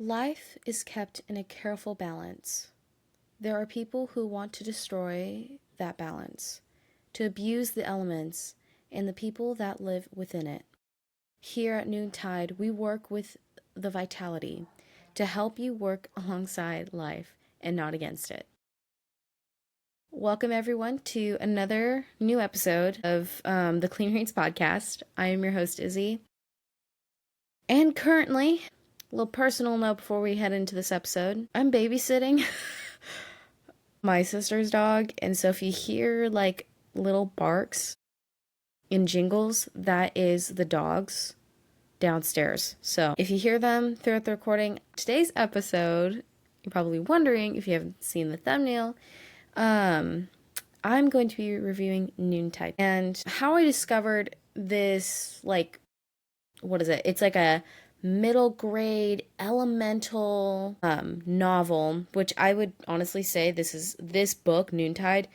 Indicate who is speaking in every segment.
Speaker 1: Life is kept in a careful balance. There are people who want to destroy that balance, to abuse the elements and the people that live within it. Here at Noontide, we work with the vitality to help you work alongside life and not against it. Welcome, everyone, to another new episode of the Clean Reads podcast. I am your host, Izzy. And currently, a little personal note before we head into this episode, I'm babysitting my sister's dog. And so if you hear like little barks and jingles, that is the dogs downstairs. So if you hear them throughout the recording, today's episode, you're probably wondering if you haven't seen the thumbnail, I'm going to be reviewing Noontide. And how I discovered this, what is it? It's like a middle grade elemental novel, which I would honestly say this book, Noontide,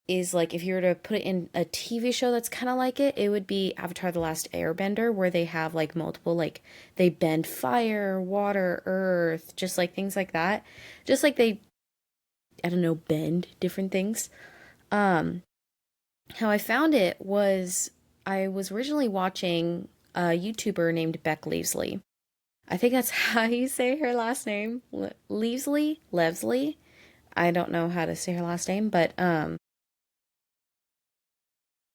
Speaker 1: is like, if you were to put it in a TV show that's kind of like it would be Avatar: The Last Airbender, where they have like multiple, like they bend fire, water, earth, just like things like that. Just like they, I don't know, bend different things. How I found it was I was originally watching a YouTuber named Beck Leavesley. I think that's how you say her last name. Leavesley. I don't know how to say her last name, but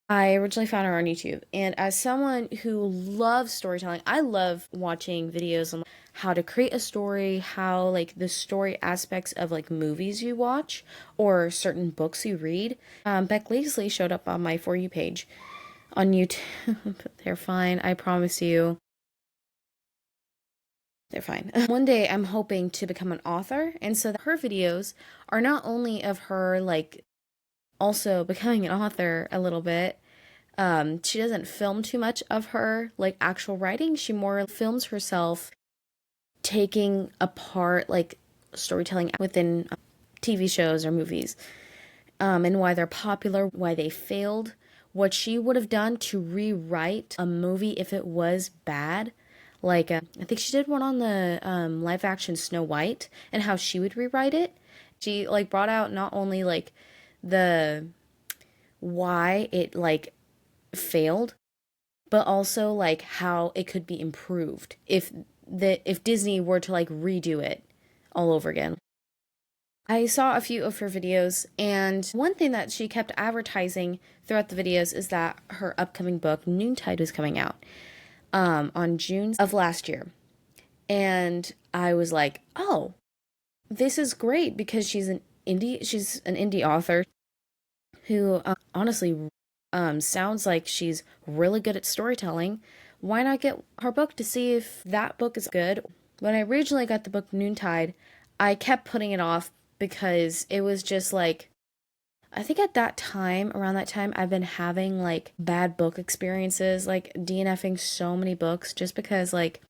Speaker 1: I originally found her on YouTube. And as someone who loves storytelling, I love watching videos on how to create a story, how like the story aspects of like movies you watch or certain books you read. Beck Leavesley showed up on my For You page on YouTube. They're fine, I promise you. They're fine. One day I'm hoping to become an author, and so her videos are not only of her like also becoming an author a little bit. She doesn't film too much of her like actual writing. She more films herself taking apart like storytelling within TV shows or movies, and why they're popular, why they failed, what she would have done to rewrite a movie if it was bad. Like, I think she did one on the live action Snow White and how she would rewrite it. She like brought out not only like the why it like failed, but also like how it could be improved if Disney were to like redo it all over again. I saw a few of her videos, and one thing that she kept advertising throughout the videos is that her upcoming book Noontide was coming out on June of last year. And I was like, oh, this is great, because she's an indie author who honestly sounds like she's really good at storytelling. Why not get her book to see if that book is good? When I originally got the book Noontide, I kept putting it off because it was just like, I think at that time, around that time, I've been having like bad book experiences, like DNFing so many books just because like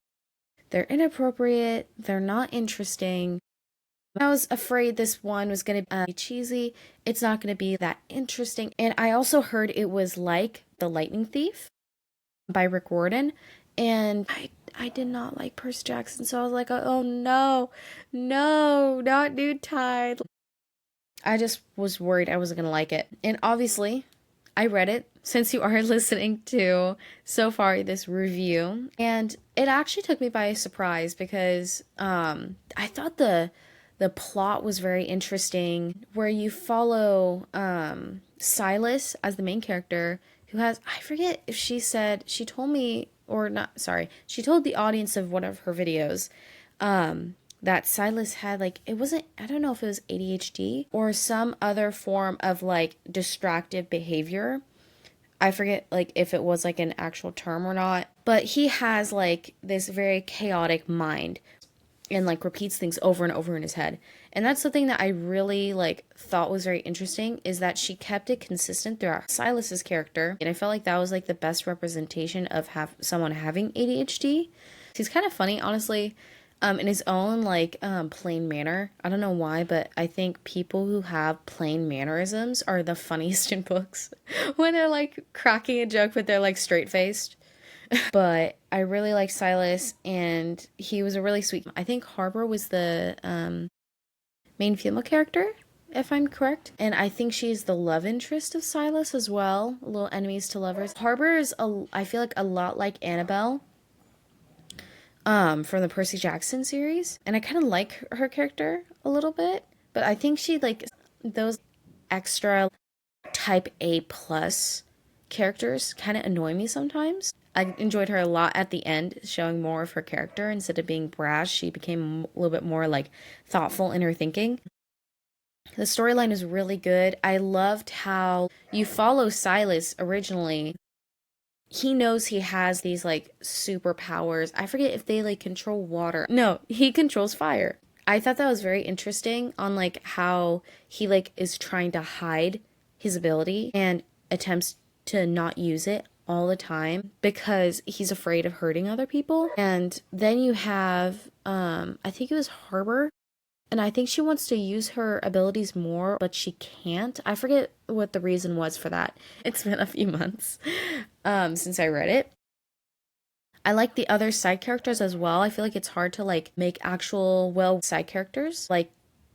Speaker 1: they're inappropriate, they're not interesting. I was afraid this one was going to be cheesy. It's not going to be that interesting. And I also heard it was like The Lightning Thief by Rick Warden. And I did not like Percy Jackson. So I was like, oh no, not Noontide. I just was worried I wasn't going to like it. And obviously, I read it, since you are listening to so far this review. And it actually took me by surprise because I thought the plot was very interesting, where you follow Silas as the main character, who has, I forget if she said, she told me, or not, sorry, she told the audience of one of her videos that Silas had like, it wasn't, I don't know if it was ADHD or some other form of like distractive behavior. I forget like if it was like an actual term or not, but he has like this very chaotic mind and like repeats things over and over in his head. And that's something that I really like thought was very interesting, is that she kept it consistent throughout Silas's character. And I felt like that was like the best representation of someone having ADHD. He's kind of funny, honestly, in his own like plain manner. I don't know why, but I think people who have plain mannerisms are the funniest in books when they're like cracking a joke but they're like straight faced. But I really like Silas, and he was a really sweet. I think Harbor was the main female character, if I'm correct. And I think she's the love interest of Silas as well. A little enemies to lovers. Harbor is I feel like a lot like Annabelle from the Percy Jackson series. And I kind of like her character a little bit, but I think she like those extra type A plus characters kind of annoy me sometimes. I enjoyed her a lot at the end, showing more of her character. Instead of being brash, she became a little bit more like thoughtful in her thinking. The storyline is really good. I loved how you follow Silas originally. He knows he has these like superpowers. I forget if they like control water. No, he controls fire. I thought that was very interesting on like how he like is trying to hide his ability and attempts to not use it all the time because he's afraid of hurting other people. And then you have I think it was Harbor, and I think she wants to use her abilities more, but she can't. I forget what the reason was for that. It's been a few months since I read it. I like the other side characters as well. I feel like it's hard to like make actual well side characters. Like,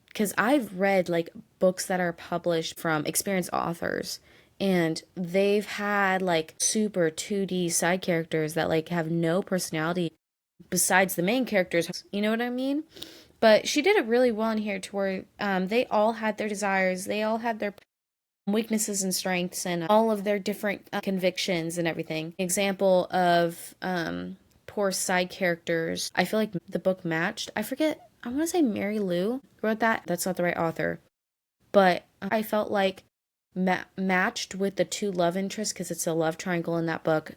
Speaker 1: because I've read like books that are published from experienced authors, and they've had like super 2D side characters that like have no personality besides the main characters. You know what I mean? But she did it really well in here to where they all had their desires, they all had their weaknesses and strengths, and all of their different convictions and everything. Example of poor side characters. I feel like the book matched. I forget, I want to say Mary Lou wrote that. That's not the right author. But I felt like matched with the two love interests because it's a love triangle in that book.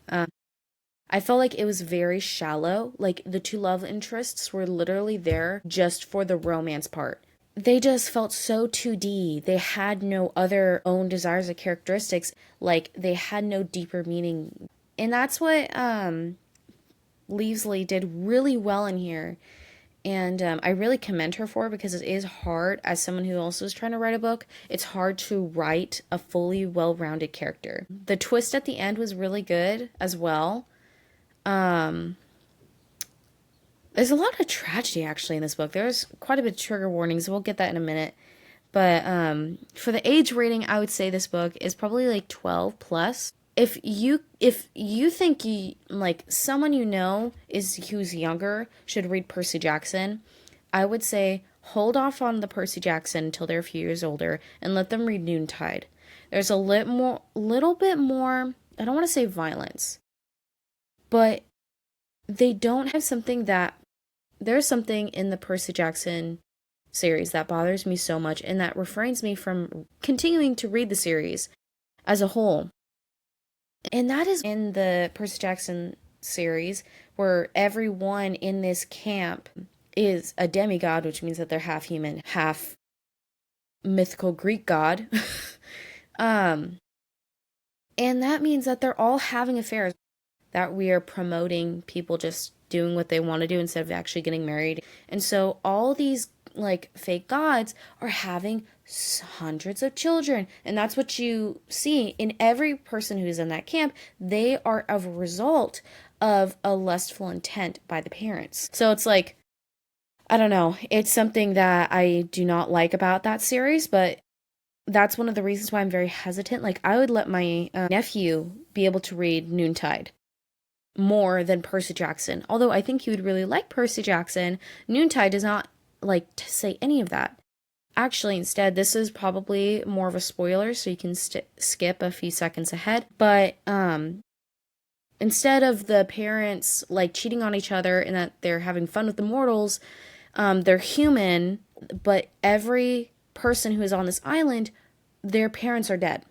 Speaker 1: I felt like it was very shallow. Like the two love interests were literally there just for the romance part. They just felt so 2D. They had no other own desires or characteristics. Like they had no deeper meaning. And that's what Leavesley did really well in here. And I really commend her for it because it is hard, as someone who also is trying to write a book, it's hard to write a fully well rounded character. The twist at the end was really good as well. Um, there's a lot of tragedy actually in this book. There's quite a bit of trigger warnings. We'll get that in a minute. But for the age rating, I would say this book is probably like 12 plus. If you think like someone you know is who's younger should read Percy Jackson, I would say hold off on the Percy Jackson until they're a few years older and let them read Noontide. There's a little bit more. I don't want to say violence, but they don't have something that there's something in the Percy Jackson series that bothers me so much and that refrains me from continuing to read the series as a whole. And that is in the Percy Jackson series where everyone in this camp is a demigod, which means that they're half human, half mythical Greek god. um and that means that they're all having affairs, that we are promoting people just doing what they want to do instead of actually getting married. And so all these like fake gods are having hundreds of children. And that's what you see in every person who's in that camp. They are a result of a lustful intent by the parents. So it's like, I don't know. It's something that I do not like about that series, but that's one of the reasons why I'm very hesitant. Like, I would let my nephew be able to read Noontide more than Percy Jackson. Although I think he would really like Percy Jackson, Noontide does not like to say any of that. Actually, instead, this is probably more of a spoiler, so you can skip a few seconds ahead. But instead of the parents like cheating on each other and that they're having fun with the mortals, they're human, but every person who is on this island, their parents are dead,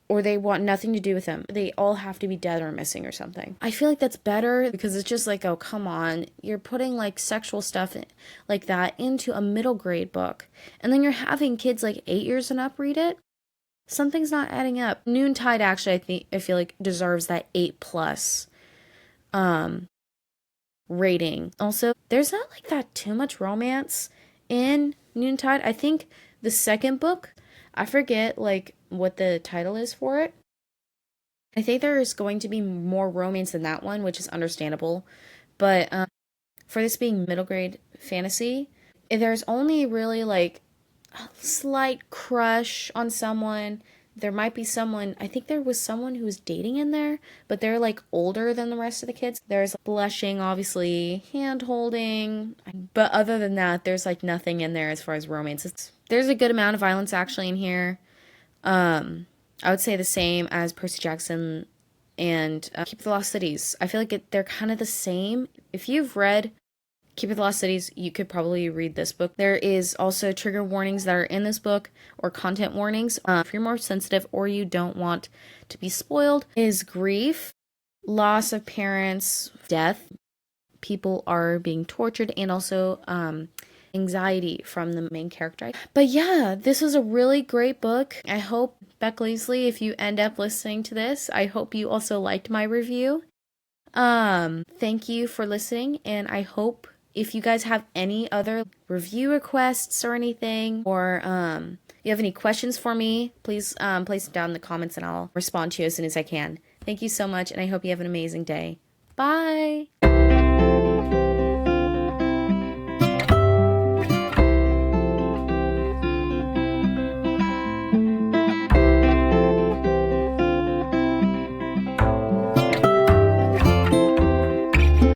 Speaker 1: or they want nothing to do with them. They all have to be dead or missing or something. I feel like that's better because it's just like, oh, come on. You're putting like sexual stuff like that into a middle grade book. And then you're having kids like 8 years and up read it. Something's not adding up. Noontide actually, I feel like deserves that 8 plus rating. Also, there's not like that too much romance in Noontide. I think the second book, I forget like what the title is for it, I think there's going to be more romance in that one, which is understandable. But for this being middle grade fantasy, there's only really like a slight crush on someone. There might be someone, I think there was someone who was dating in there, but they're like older than the rest of the kids. There's blushing, obviously, hand holding, but other than that, there's like nothing in there as far as romance. There's a good amount of violence actually in here. I would say the same as Percy Jackson and Keep the Lost Cities. I feel like they're kind of the same. If you've read Keep the Lost Cities, you could probably read this book. There is also trigger warnings that are in this book, or content warnings. If you're more sensitive or you don't want to be spoiled, is grief, loss of parents, death. People are being tortured, and also anxiety from the main character. But yeah, this was a really great book. I hope, Beck Leasley, if you end up listening to this, I hope you also liked my review. Thank you for listening, and I hope if you guys have any other review requests or anything, or you have any questions for me, please place them down in the comments and I'll respond to you as soon as I can. Thank you so much, and I hope you have an amazing day. Bye!